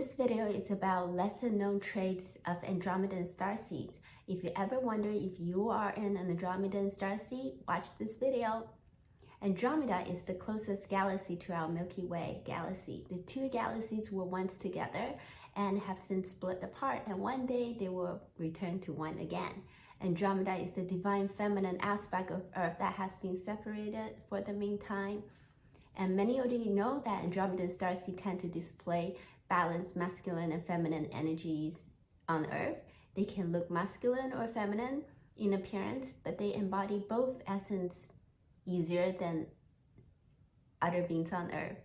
This video is about lesser known traits of Andromedan starseeds. If you ever wonder if you are an Andromedan starseed, watch this video. Andromeda is the closest galaxy to our Milky Way galaxy. The two galaxies were once together and have since split apart, and one day they will return to one again. Andromeda is the divine feminine aspect of Earth that has been separated for the meantime. And many of you know that Andromedan starseeds tend to display balanced masculine and feminine energies on Earth. They can look masculine or feminine in appearance, but they embody both essence easier than other beings on Earth.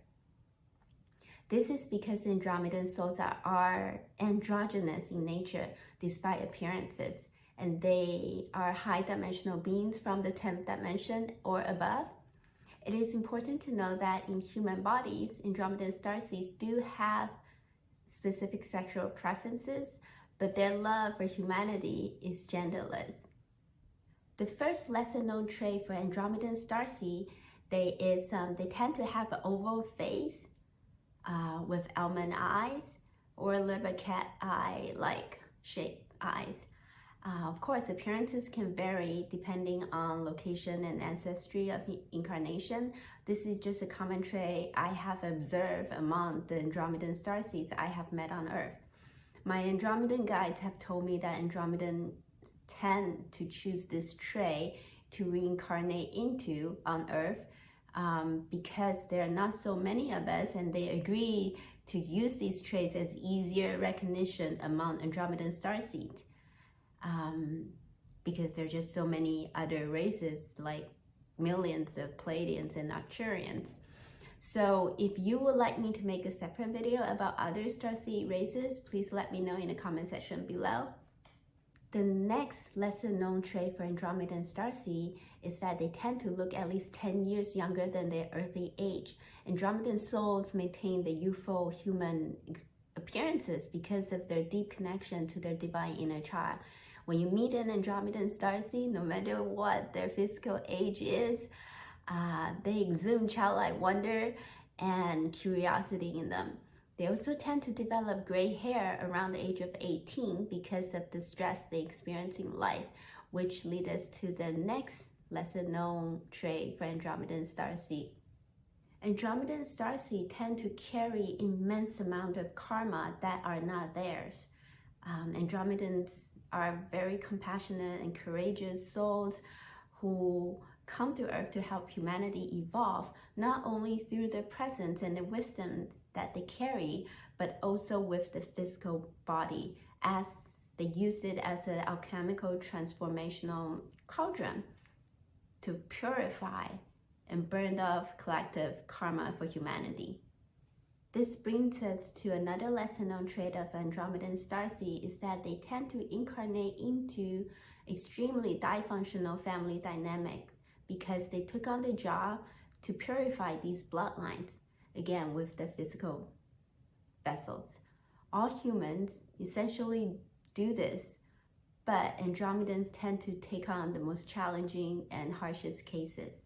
This is because Andromedan souls are androgynous in nature despite appearances, and they are high-dimensional beings from the 10th dimension or above. It is important to know that in human bodies, Andromedan starseeds do have specific sexual preferences, but their love for humanity is genderless. The first lesser known trait for Andromedan starseed, they tend to have an oval face with almond eyes or a little bit cat eye-like shaped eyes. Of course, appearances can vary depending on location and ancestry of incarnation. This is just a common trait I have observed among the Andromedan starseeds I have met on Earth. My Andromedan guides have told me that Andromedans tend to choose this trait to reincarnate into on Earth because there are not so many of us, and they agree to use these traits as easier recognition among Andromedan starseeds. Because there are just so many other races, like millions of Pleiadians and Arcturians. So if you would like me to make a separate video about other starseed races, please let me know in the comment section below. The next lesser known trait for Andromedan starseed is that they tend to look at least 10 years younger than their earthly age. Andromedan souls maintain the youthful human appearances because of their deep connection to their divine inner child. When you meet an Andromedan starseed, no matter what their physical age is, they exude childlike wonder and curiosity in them. They also tend to develop gray hair around the age of 18 because of the stress they experience in life, which leads us to the next lesser known trait for Andromedan starseed. Andromedan starseed tend to carry immense amount of karma that are not theirs. Andromedans are very compassionate and courageous souls who come to Earth to help humanity evolve, not only through the presence and the wisdom that they carry, but also with the physical body, as they use it as an alchemical transformational cauldron to purify and burn off collective karma for humanity. This brings us to another lesser known trait of Andromedan starseed is that they tend to incarnate into extremely dysfunctional family dynamics because they took on the job to purify these bloodlines, again with the physical vessels. All humans essentially do this, but Andromedans tend to take on the most challenging and harshest cases.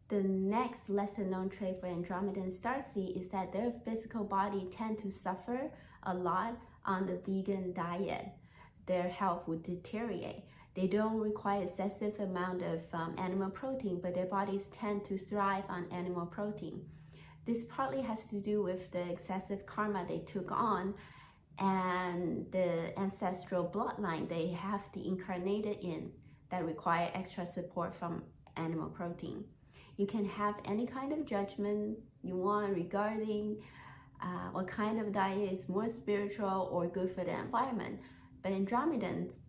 The next lesser known trait for Andromedan starseed is that their physical body tend to suffer a lot on the vegan diet. Their health would deteriorate. They don't require excessive amount of animal protein, but their bodies tend to thrive on animal protein. This partly has to do with the excessive karma they took on and the ancestral bloodline they have incarnated in that require extra support from animal protein. You can have any kind of judgment you want regarding what kind of diet is more spiritual or good for the environment, but Andromedans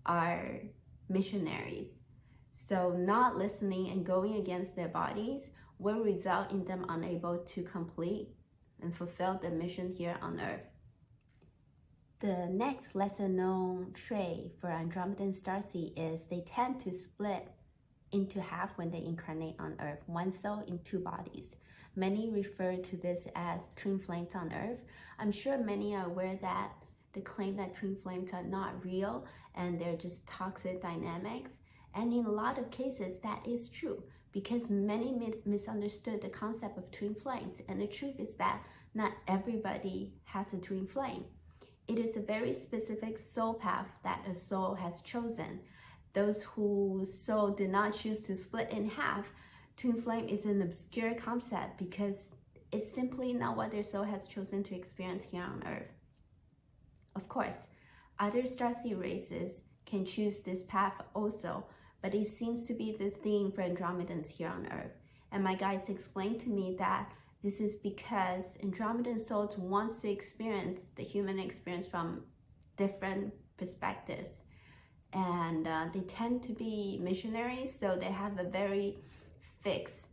are missionaries. So not listening and going against their bodies will result in them unable to complete and fulfill the mission here on Earth. The next lesser known trait for Andromedan starseed is they tend to split into half when they incarnate on Earth, one soul in two bodies. Many refer to this as twin flames on Earth. I'm sure many are aware that the claim that twin flames are not real and they're just toxic dynamics. And in a lot of cases, that is true because many misunderstood the concept of twin flames. And the truth is that Not everybody has a twin flame. It is a very specific soul path that a soul has chosen. Those whose soul did not choose to split in half, twin flame is an obscure concept because it's simply not what their soul has chosen to experience here on Earth. Of course, other starseed races can choose this path also, but it seems to be the theme for Andromedans here on Earth. And my guides explained to me that this is because Andromedan souls wants to experience the human experience from different perspectives. And they tend to be missionaries, so they have a very fixed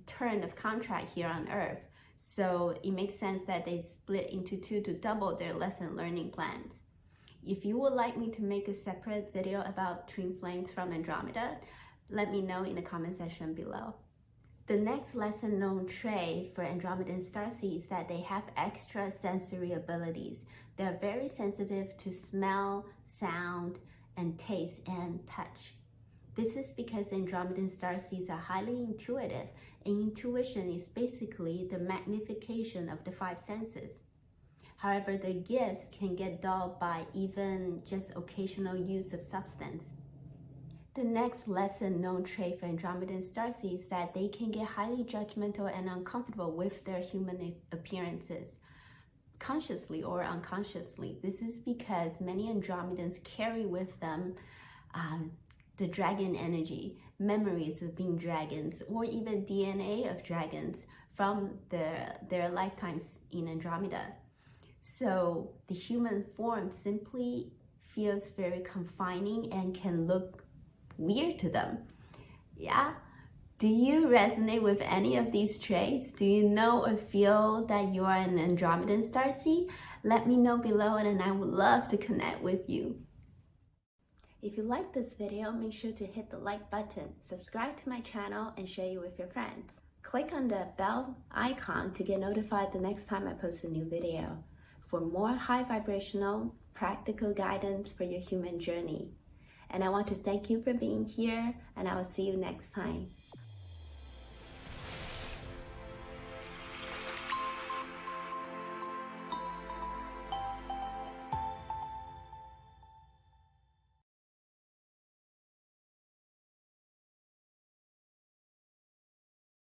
term of contract here on Earth. So it makes sense that they split into two to double their lesson learning plans. If you would like me to make a separate video about twin flames from Andromeda, let me know in the comment section below. The next lesson known trait for Andromedan starseeds is that they have extra sensory abilities. They are very sensitive to smell, sound, and taste and touch. This is because Andromedan starseeds are highly intuitive, and intuition is basically the magnification of the five senses. However, the gifts can get dulled by even just occasional use of substance. The next lesson known trait for Andromedan starseeds is that they can get highly judgmental and uncomfortable with their human appearances, consciously or unconsciously. This is because many Andromedans carry with them the dragon energy, memories of being dragons, or even DNA of dragons from their lifetimes in Andromeda. So the human form simply feels very confining and can look weird to them. Yeah? Do you resonate with any of these traits? Do you know or feel that you are an Andromedan starseed? Let me know below and I would love to connect with you. If you like this video, make sure to hit the like button, subscribe to my channel, and share it with your friends. Click on the bell icon to get notified the next time I post a new video for more high vibrational, practical guidance for your human journey. And I want to thank you for being here, and I will see you next time.